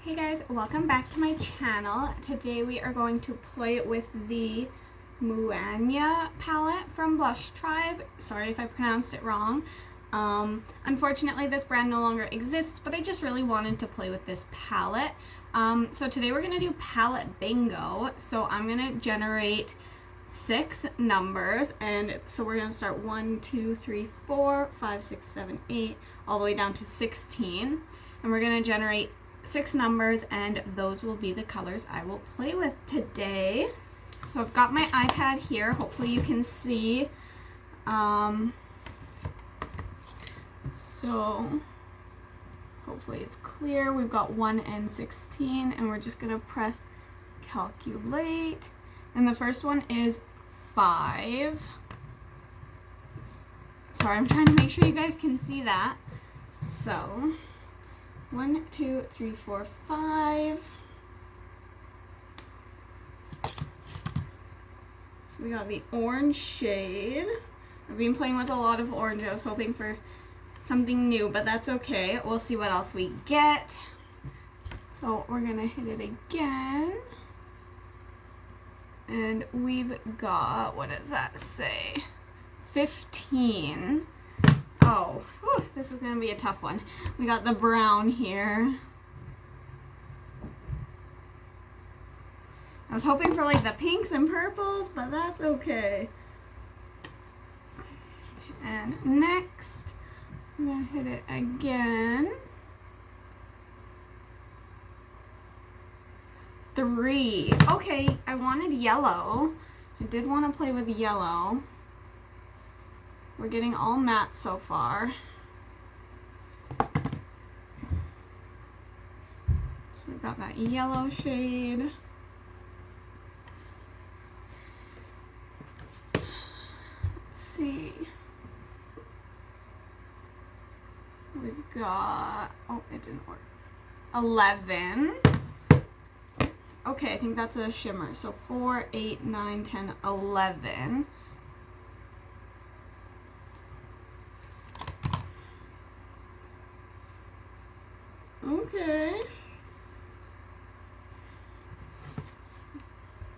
Hey guys, welcome back to my channel. Today we are going to play with the Munaya palette from Blush Tribe. Sorry if I pronounced it wrong. Unfortunately this brand no longer exists, but I just really wanted to play with this palette. So today we're going to do palette bingo. So I'm going to generate 6 numbers, and so we're going to start 1, 2, 3, 4, 5, 6, 7, 8, all the way down to 16. And we're going to generate 6 numbers, and those will be the colors I will play with today. So I've got my iPad here. Hopefully you can see. So hopefully it's clear. We've got 1 and 16, and we're just gonna press calculate. And the first one is 5. Sorry, I'm trying to make sure you guys can see that. So 1, 2, 3, 4, 5. So we got the orange shade. I've been playing with a lot of orange. I was hoping for something new, but that's okay. We'll see what else we get. So we're gonna hit it again. And we've got, what does that say? 15. Oh, whew, this is gonna be a tough one. We got the brown here. I was hoping for like the pinks and purples, but that's okay. And next, I'm gonna hit it again. 3. Okay, I wanted yellow. I did want to play with yellow. We're getting all matte so far. So we've got that yellow shade. Let's see. We've got, oh, it didn't work. 11. Okay, I think that's a shimmer. So 4, 8, 9, 10, 11. Okay.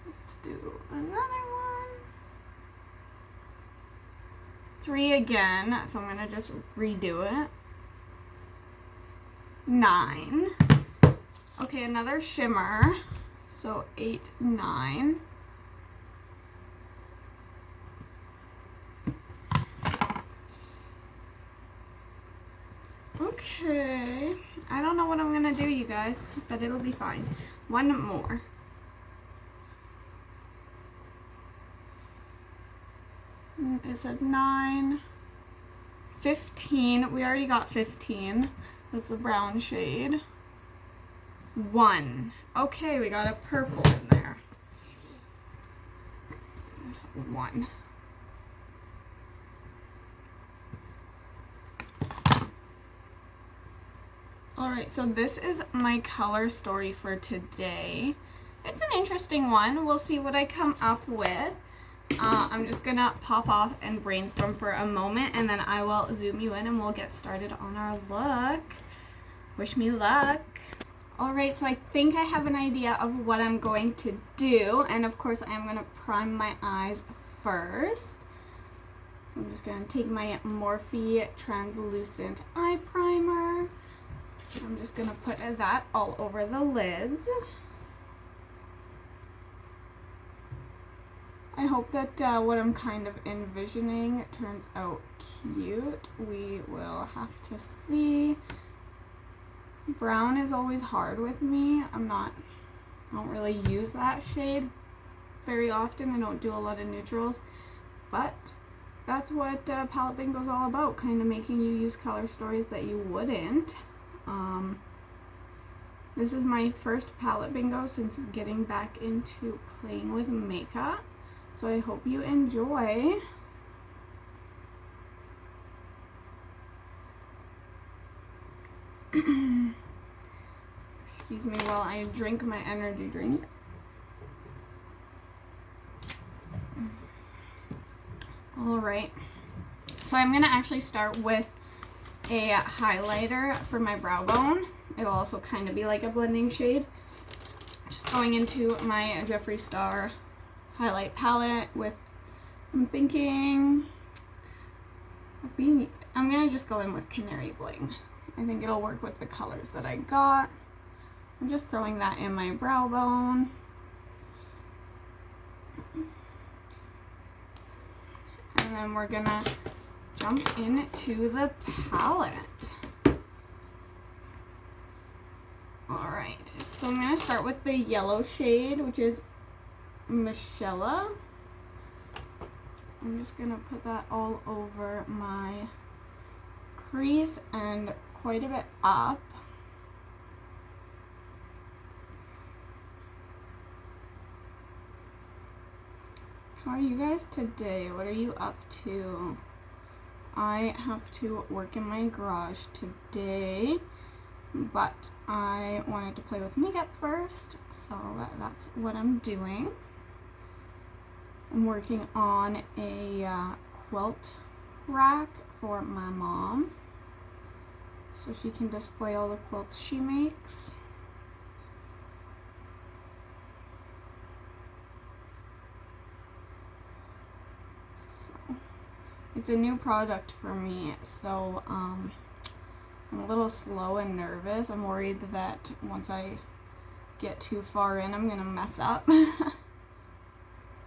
Let's do another one. 3 again, so I'm gonna just redo it. 9. Okay, another shimmer. So 8, 9. Okay, I don't know what I'm gonna do, you guys, but it'll be fine. 1 more. It says 9, 15. We already got 15. That's the brown shade. 1. Okay, we got a purple in there. 1. Alright, so this is my color story for today. It's an interesting one. We'll see what I come up with. I'm just gonna pop off and brainstorm for a moment, and then I will zoom you in and we'll get started on our look. Wish me luck. Alright, so I think I have an idea of what I'm going to do, and of course I'm going to prime my eyes first. So I'm just going to take my Morphe translucent eye primer. I'm just going to put that all over the lids. I hope that what I'm kind of envisioning turns out cute. We will have to see. Brown is always hard with me. I don't really use that shade very often. I don't do a lot of neutrals, but that's what palette bingo is all about, kind of making you use color stories that you wouldn't. This is my first palette bingo since getting back into playing with makeup, so I hope you enjoy. Excuse me while I drink my energy drink. Alright, so I'm going to actually start with a highlighter for my brow bone. it'll also kind of be like a blending shade. Just going into my Jeffree Star highlight palette with, I'm gonna just go in with Canary Bling. I think it'll work with the colors that I got. I'm just throwing that in my brow bone. And then we're gonna jump into the palette. Alright, so I'm gonna start with the yellow shade, which is Michelle. I'm just gonna put that all over my crease and quite a bit up. How are you guys today? What are you up to? I have to work in my garage today, but I wanted to play with makeup first, so that's what I'm doing. I'm working on a quilt rack for my mom, so she can display all the quilts she makes. It's a new product for me, so I'm a little slow and nervous. I'm worried that once I get too far in, I'm gonna mess up.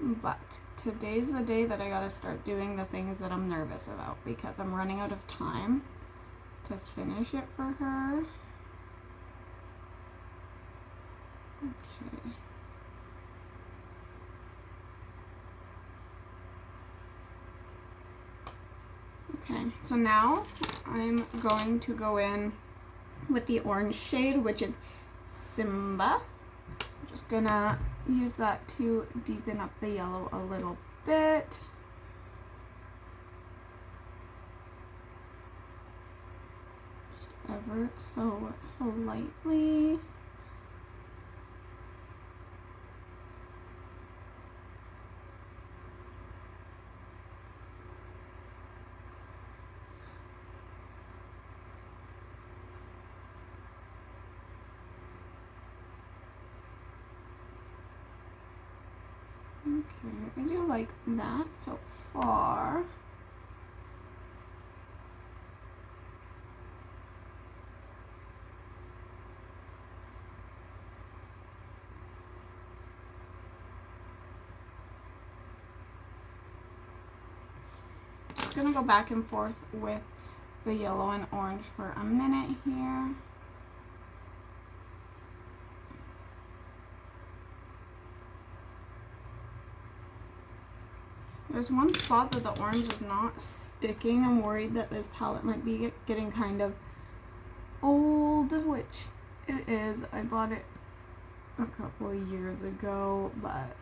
But today's the day that I gotta start doing the things that I'm nervous about, because I'm running out of time to finish it for her. Okay. Okay, so now I'm going to go in with the orange shade, which is Simba. I'm just gonna use that to deepen up the yellow a little bit. Just ever so slightly. Okay, I do like that so far. Just gonna go back and forth with the yellow and orange for a minute here. There's one spot that the orange is not sticking. I'm worried that this palette might be getting kind of old, which it is. I bought it a couple of years ago, but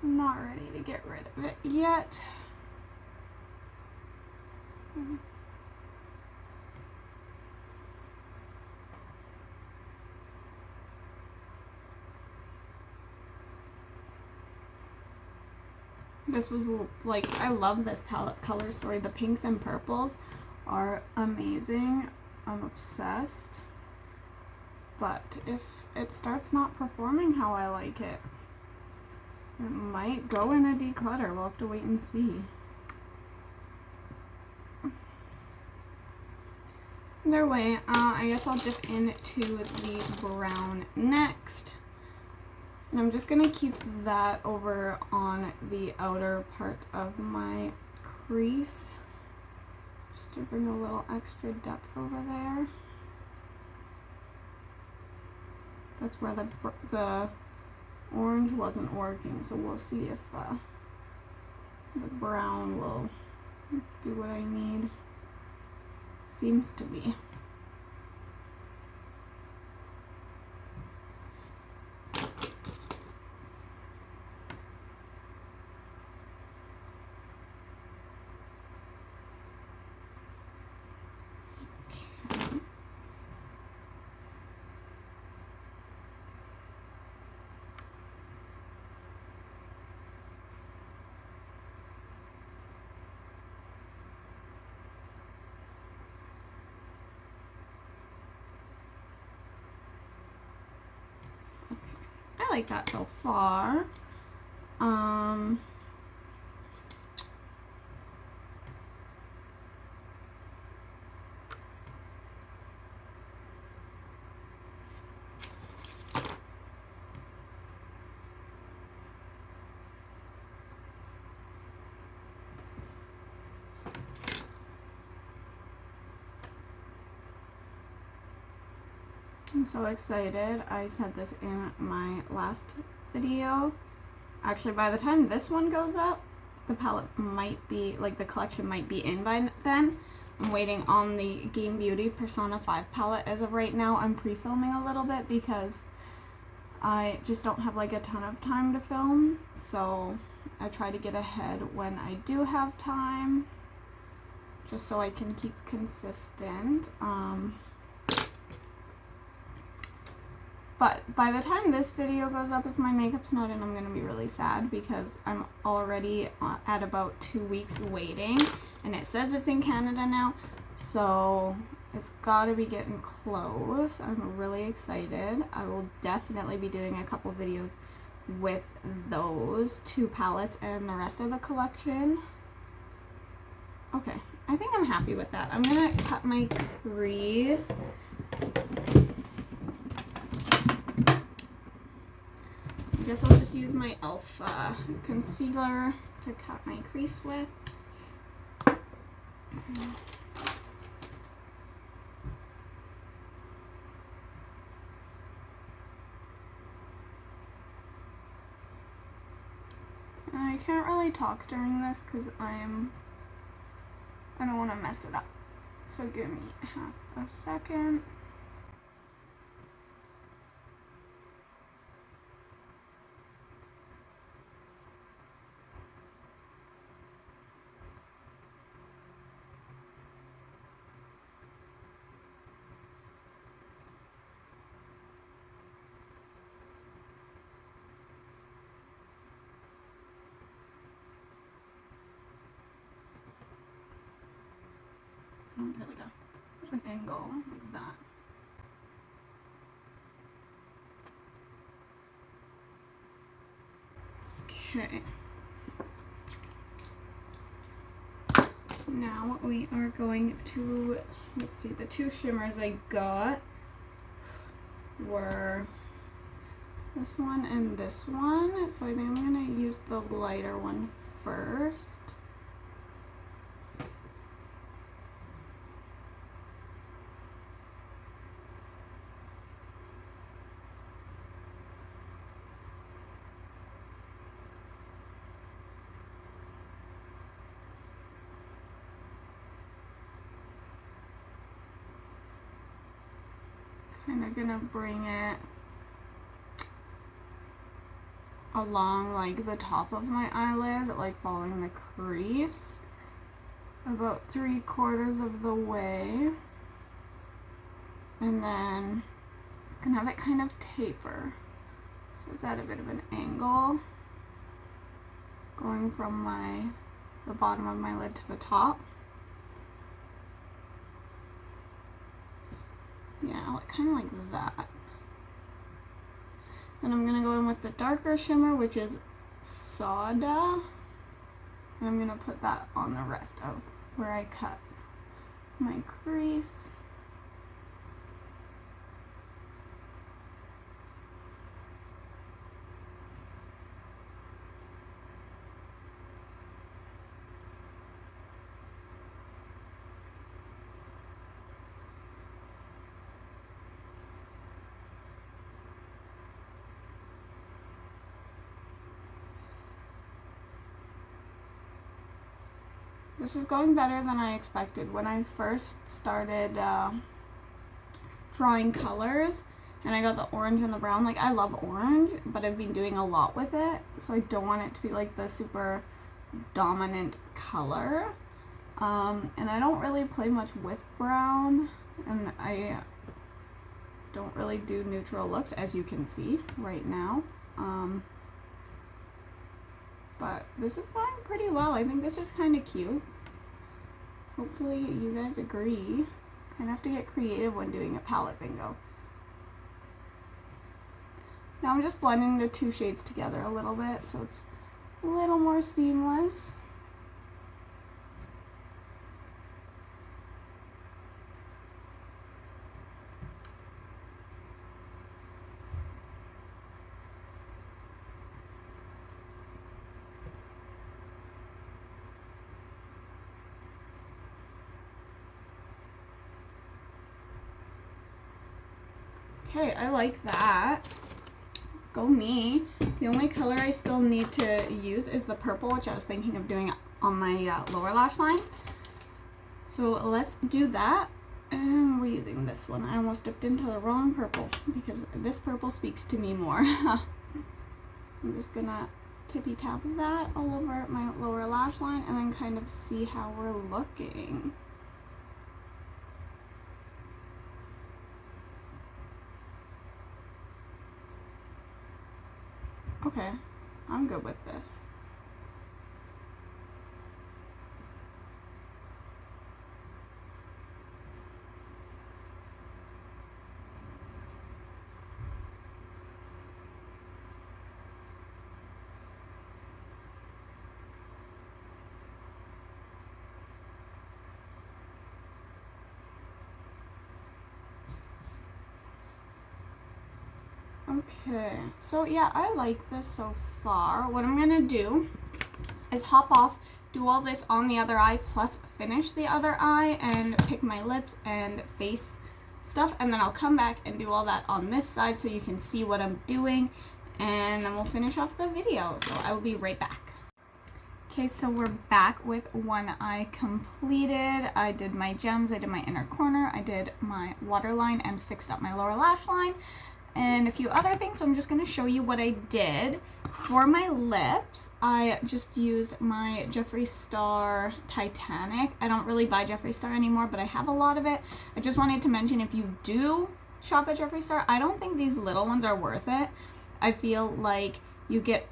I'm not ready to get rid of it yet. This was like, I love this palette color story. The pinks and purples are amazing. I'm obsessed. But if it starts not performing how I like it, it might go in a declutter. We'll have to wait and see. Either way, I guess I'll dip into the brown next. And I'm just going to keep that over on the outer part of my crease, just to bring a little extra depth over there. That's where the orange wasn't working, so we'll see if the brown will do what I need. Seems to be. like that so far. I'm so excited. I said this in my last video. Actually, by the time this one goes up, the palette might be, like the collection might be in by then. I'm waiting on the Game Beauty Persona 5 palette as of right now. I'm pre-filming a little bit because I just don't have like a ton of time to film. So I try to get ahead when I do have time, just so I can keep consistent. But by the time this video goes up, if my makeup's not in, I'm going to be really sad because I'm already at about 2 weeks waiting. And it says it's in Canada now, so it's got to be getting close. I'm really excited. I will definitely be doing a couple videos with those 2 palettes and the rest of the collection. Okay, I think I'm happy with that. I'm going to cut my crease. I guess I'll just use my e.l.f. Concealer to cut my crease with. I can't really talk during this because I don't want to mess it up. So give me half a second. Get like an angle like that. Okay. Now we are going to, let's see, the 2 shimmers I got were this one and this one. So I think I'm going to use the lighter one first. And I'm gonna bring it along like the top of my eyelid, like following the crease, about 3/4 of the way, and then I can have it kind of taper, so it's at a bit of an angle, going from the bottom of my lid to the top. Yeah, kind of like that. Then I'm going to go in with the darker shimmer, which is Soda. And I'm going to put that on the rest of where I cut my crease. This is going better than I expected. When I first started drawing colors and I got the orange and the brown, like I love orange, but I've been doing a lot with it, so I don't want it to be like the super dominant color. And I don't really play much with brown, and I don't really do neutral looks, as you can see right now. But this is going pretty well. I think this is kind of cute. Hopefully you guys agree. Kind of have to get creative when doing a palette bingo. Now I'm just blending the two shades together a little bit so it's a little more seamless. Okay, I like that. Go me. The only color I still need to use is the purple, which I was thinking of doing on my lower lash line. So let's do that. And we're using this one. I almost dipped into the wrong purple because this purple speaks to me more. I'm just gonna tippy tap that all over my lower lash line and then kind of see how we're looking. Okay, I'm good with this. Okay, so yeah, I like this so far. What I'm gonna do is hop off, do all this on the other eye, plus finish the other eye and pick my lips and face stuff, and then I'll come back and do all that on this side so you can see what I'm doing, and then we'll finish off the video. So I will be right back. Okay, so we're back with one eye completed. I did my gems, I did my inner corner, I did my waterline and fixed up my lower lash line and a few other things. So I'm just going to show you what I did. For my lips, I just used my Jeffree Star Titanic. I don't really buy Jeffree Star anymore, but I have a lot of it. I just wanted to mention, if you do shop at Jeffree Star, I don't think these little ones are worth it. I feel like you get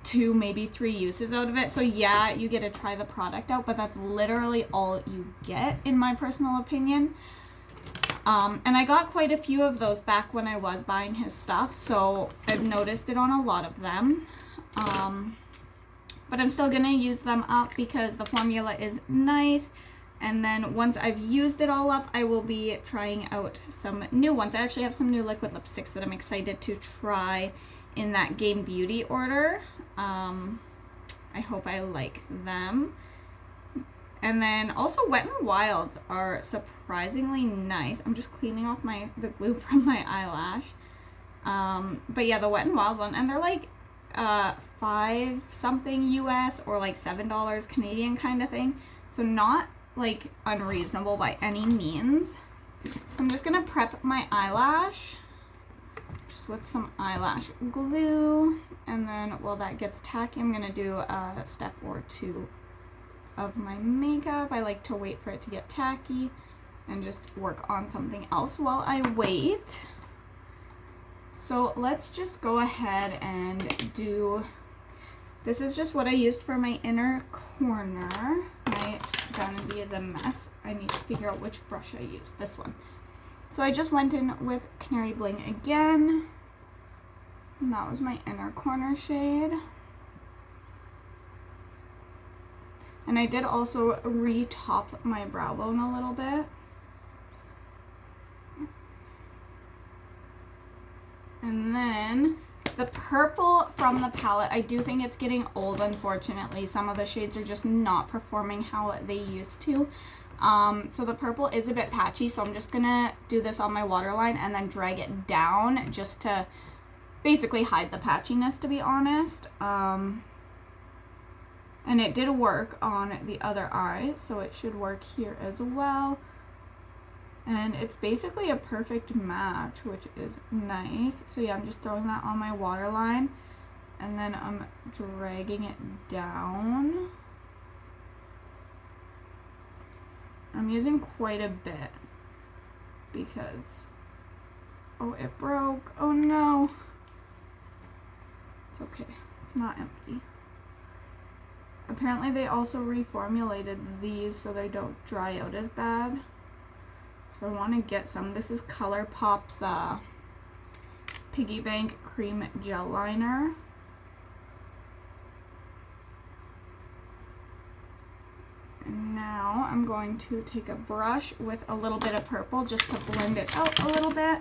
2, maybe 3 uses out of it. So yeah, you get to try the product out, but that's literally all you get, in my personal opinion. And I got quite a few of those back when I was buying his stuff, so I've noticed it on a lot of them. But I'm still gonna use them up because the formula is nice. And then once I've used it all up, I will be trying out some new ones. I actually have some new liquid lipsticks that I'm excited to try in that Game Beauty order. I hope I like them. And then also Wet n Wilds are surprisingly nice. I'm just cleaning off the glue from my eyelash. But yeah, the Wet n Wild one, and they're like 5 something US or like $7 Canadian kind of thing. So not like unreasonable by any means. So I'm just gonna prep my eyelash just with some eyelash glue, and then while that gets tacky, I'm gonna do a step or 2 of my makeup. I like to wait for it to get tacky and just work on something else while I wait. So let's just go ahead and do, this is just what I used for my inner corner. My vanity is a mess. I need to figure out which brush I used. This one. So I just went in with Canary Bling again, and that was my inner corner shade. And I did also re-top my brow bone a little bit. And then the purple from the palette, I do think it's getting old, unfortunately. Some of the shades are just not performing how they used to. So the purple is a bit patchy, so I'm just gonna do this on my waterline and then drag it down just to basically hide the patchiness, to be honest. And it did work on the other eye, so it should work here as well. And it's basically a perfect match, which is nice. So yeah, I'm just throwing that on my waterline, and then I'm dragging it down. I'm using quite a bit because, oh, it broke. Oh no. It's okay, it's not empty. Apparently they also reformulated these so they don't dry out as bad. So I want to get some. This is ColourPop's Piggy Bank Cream Gel Liner. And now I'm going to take a brush with a little bit of purple just to blend it out a little bit.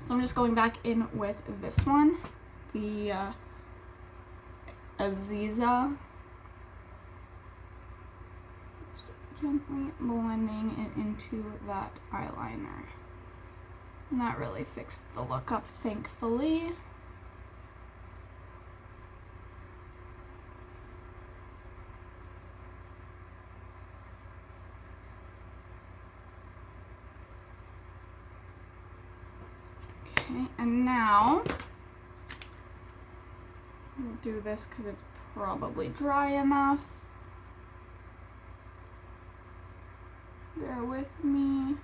So I'm just going back in with this one, the Aziza. Just gently blending it into that eyeliner. And that really fixed the look up, thankfully. Okay, and now we'll do this because it's probably dry enough. Bear with me.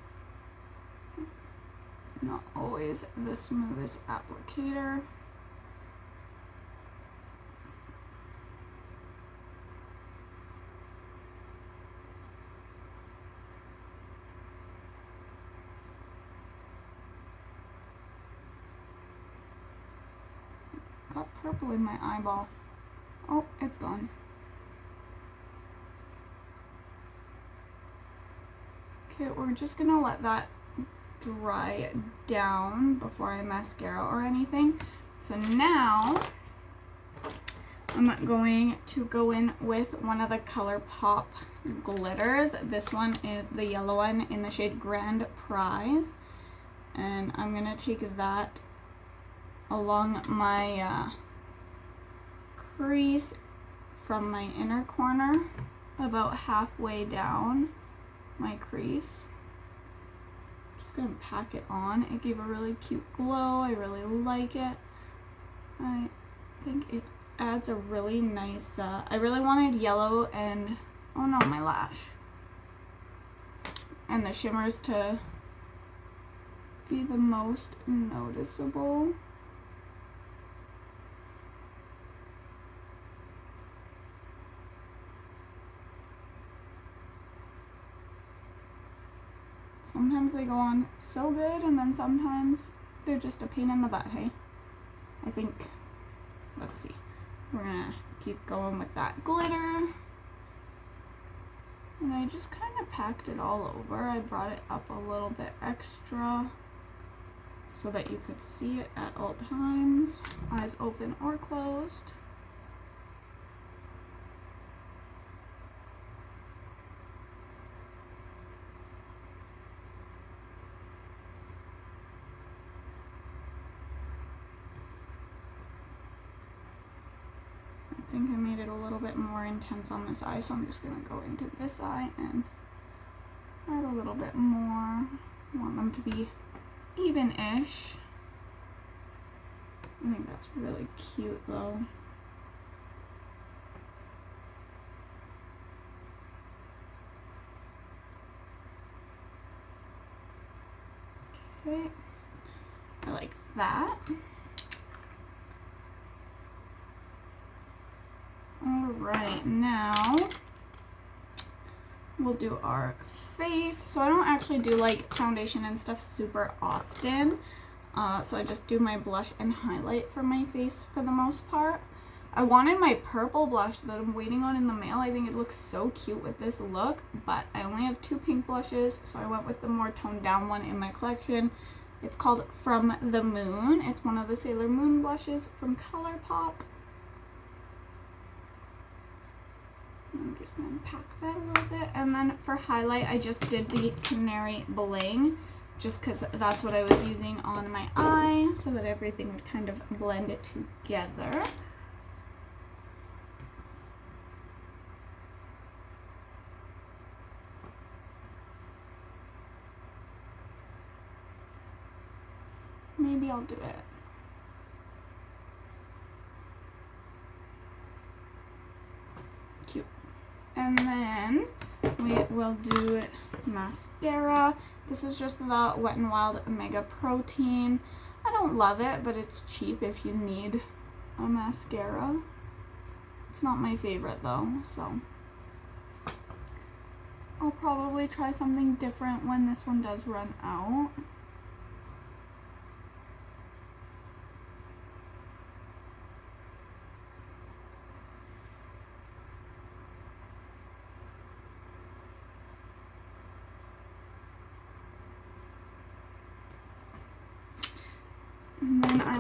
Not always the smoothest applicator. Got purple in my eyeball. Oh, it's gone. Okay, we're just gonna let that dry down before I mascara or anything. So now I'm going to go in with one of the ColourPop glitters. This one is the yellow one in the shade Grand Prize. And I'm gonna take that along my crease from my inner corner, about halfway down my crease. Just gonna pack it on. It gave a really cute glow. I really like it. I think it adds a really nice, I really wanted yellow and, oh no, my lash. And the shimmers to be the most noticeable. Sometimes they go on so good, and then sometimes they're just a pain in the butt, hey? I think, let's see. We're gonna keep going with that glitter. And I just kind of packed it all over. I brought it up a little bit extra so that you could see it at all times, eyes open or closed. I think I made it a little bit more intense on this eye, so I'm just going to go into this eye and add a little bit more. I want them to be even-ish. I think that's really cute though. Okay, I like that. Alright, now we'll do our face. So I don't actually do like foundation and stuff super often. So I just do my blush and highlight for my face for the most part. I wanted my purple blush that I'm waiting on in the mail. I think it looks so cute with this look, but I only have 2 pink blushes, so I went with the more toned down one in my collection. It's called From the Moon. It's one of the Sailor Moon blushes from ColourPop. I'm just going to pack that a little bit. And then for highlight, I just did the Canary Bling, just because that's what I was using on my eye, so that everything would kind of blend it together. Maybe I'll do it. Cute. And then we will do mascara. This is just the Wet n Wild Mega Protein. I don't love it, but it's cheap if you need a mascara. It's not my favorite though, so I'll probably try something different when this one does run out.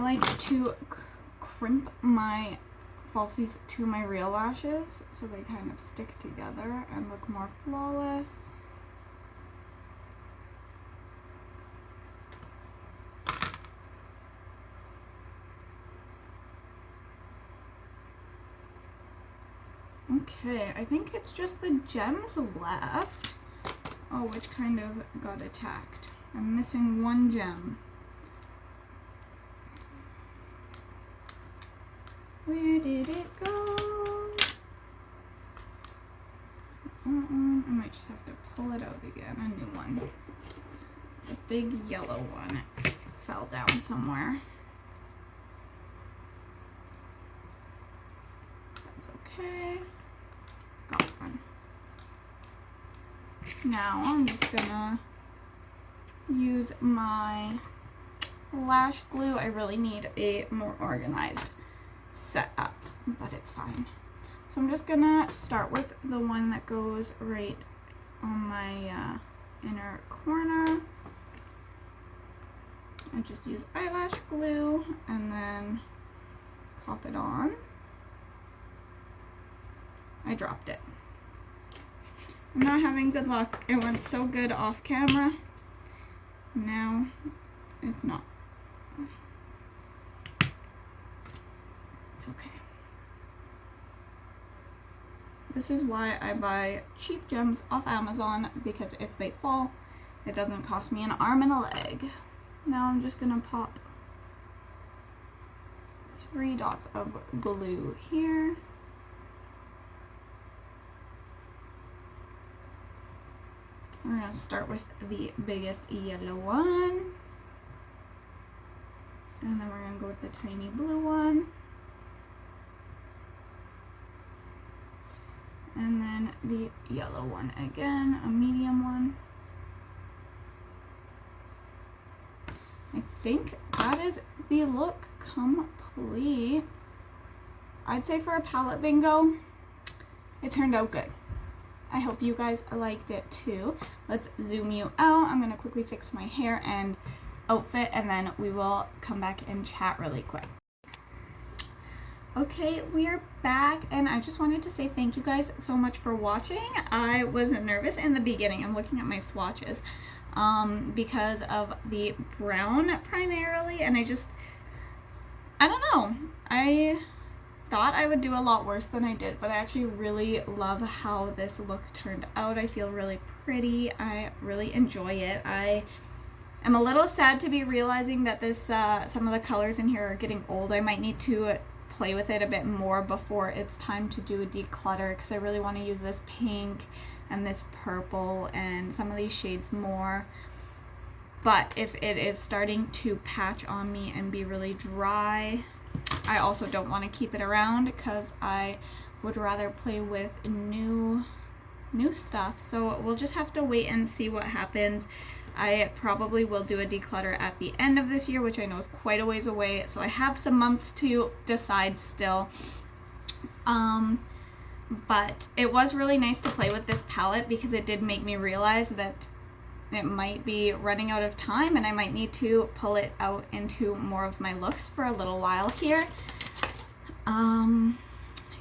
like to crimp my falsies to my real lashes so they kind of stick together and look more flawless. Okay, I think it's just the gems left. Oh, which kind of got attacked. I'm missing one gem. Where did it go? I might just have to pull it out again, a new one. The big yellow one fell down somewhere. That's okay. Got one. Now I'm just gonna use my lash glue. I really need a more organized setup, but it's fine. So I'm just gonna start with the one that goes right on my inner corner. I just use eyelash glue and then pop it on. I dropped it. I'm not having good luck. It went so good off camera. Now it's not. It's okay. This is why I buy cheap gems off Amazon, because if they fall, it doesn't cost me an arm and a leg. Now I'm just gonna pop 3 dots of glue here. We're gonna start with the biggest yellow one. And then we're gonna go with the tiny blue one. And then the yellow one again, a medium one. I think that is the look complete. I'd say for a palette bingo, it turned out good. I hope you guys liked it too. Let's zoom you out. I'm gonna quickly fix my hair and outfit, and then we will come back and chat really quick. Okay, we are back, and I just wanted to say thank you guys so much for watching. I was nervous in the beginning. I'm looking at my swatches because of the brown primarily, and I don't know. I thought I would do a lot worse than I did, but I actually really love how this look turned out. I feel really pretty. I really enjoy it. I am a little sad to be realizing that this some of the colors in here are getting old. I might need to play with it a bit more before it's time to do a declutter, because I really want to use this pink and this purple and some of these shades more. But if it is starting to patch on me and be really dry, I also don't want to keep it around, because I would rather play with new stuff. So we'll just have to wait and see what happens. I probably will do a declutter at the end of this year, which I know is quite a ways away, so I have some months to decide still. But it was really nice to play with this palette, because it did make me realize that it might be running out of time and I might need to pull it out into more of my looks for a little while here.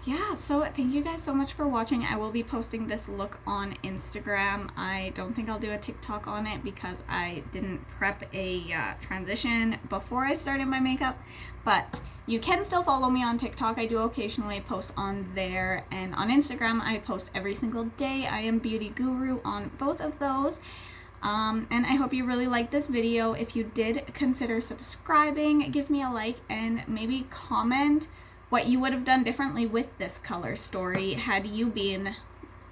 Yeah, so thank you guys so much for watching. I will be posting this look on Instagram. I don't think I'll do a TikTok on it because I didn't prep a transition before I started my makeup, but you can still follow me on TikTok. I do occasionally post on there, and on Instagram I post every single day. I am Beauty Guru on both of those. And I hope you really liked this video. If you did, consider subscribing, give me a like, and maybe comment what you would have done differently with this color story had you been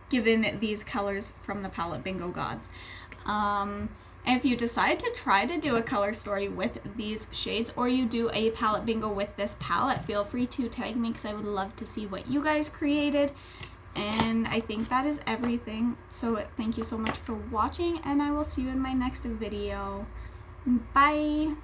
given these colors from the palette bingo gods. If you decide to try to do a color story with these shades, or you do a palette bingo with this palette, feel free to tag me, because I would love to see what you guys created. And I think that is everything. So thank you so much for watching, and I will see you in my next video. Bye!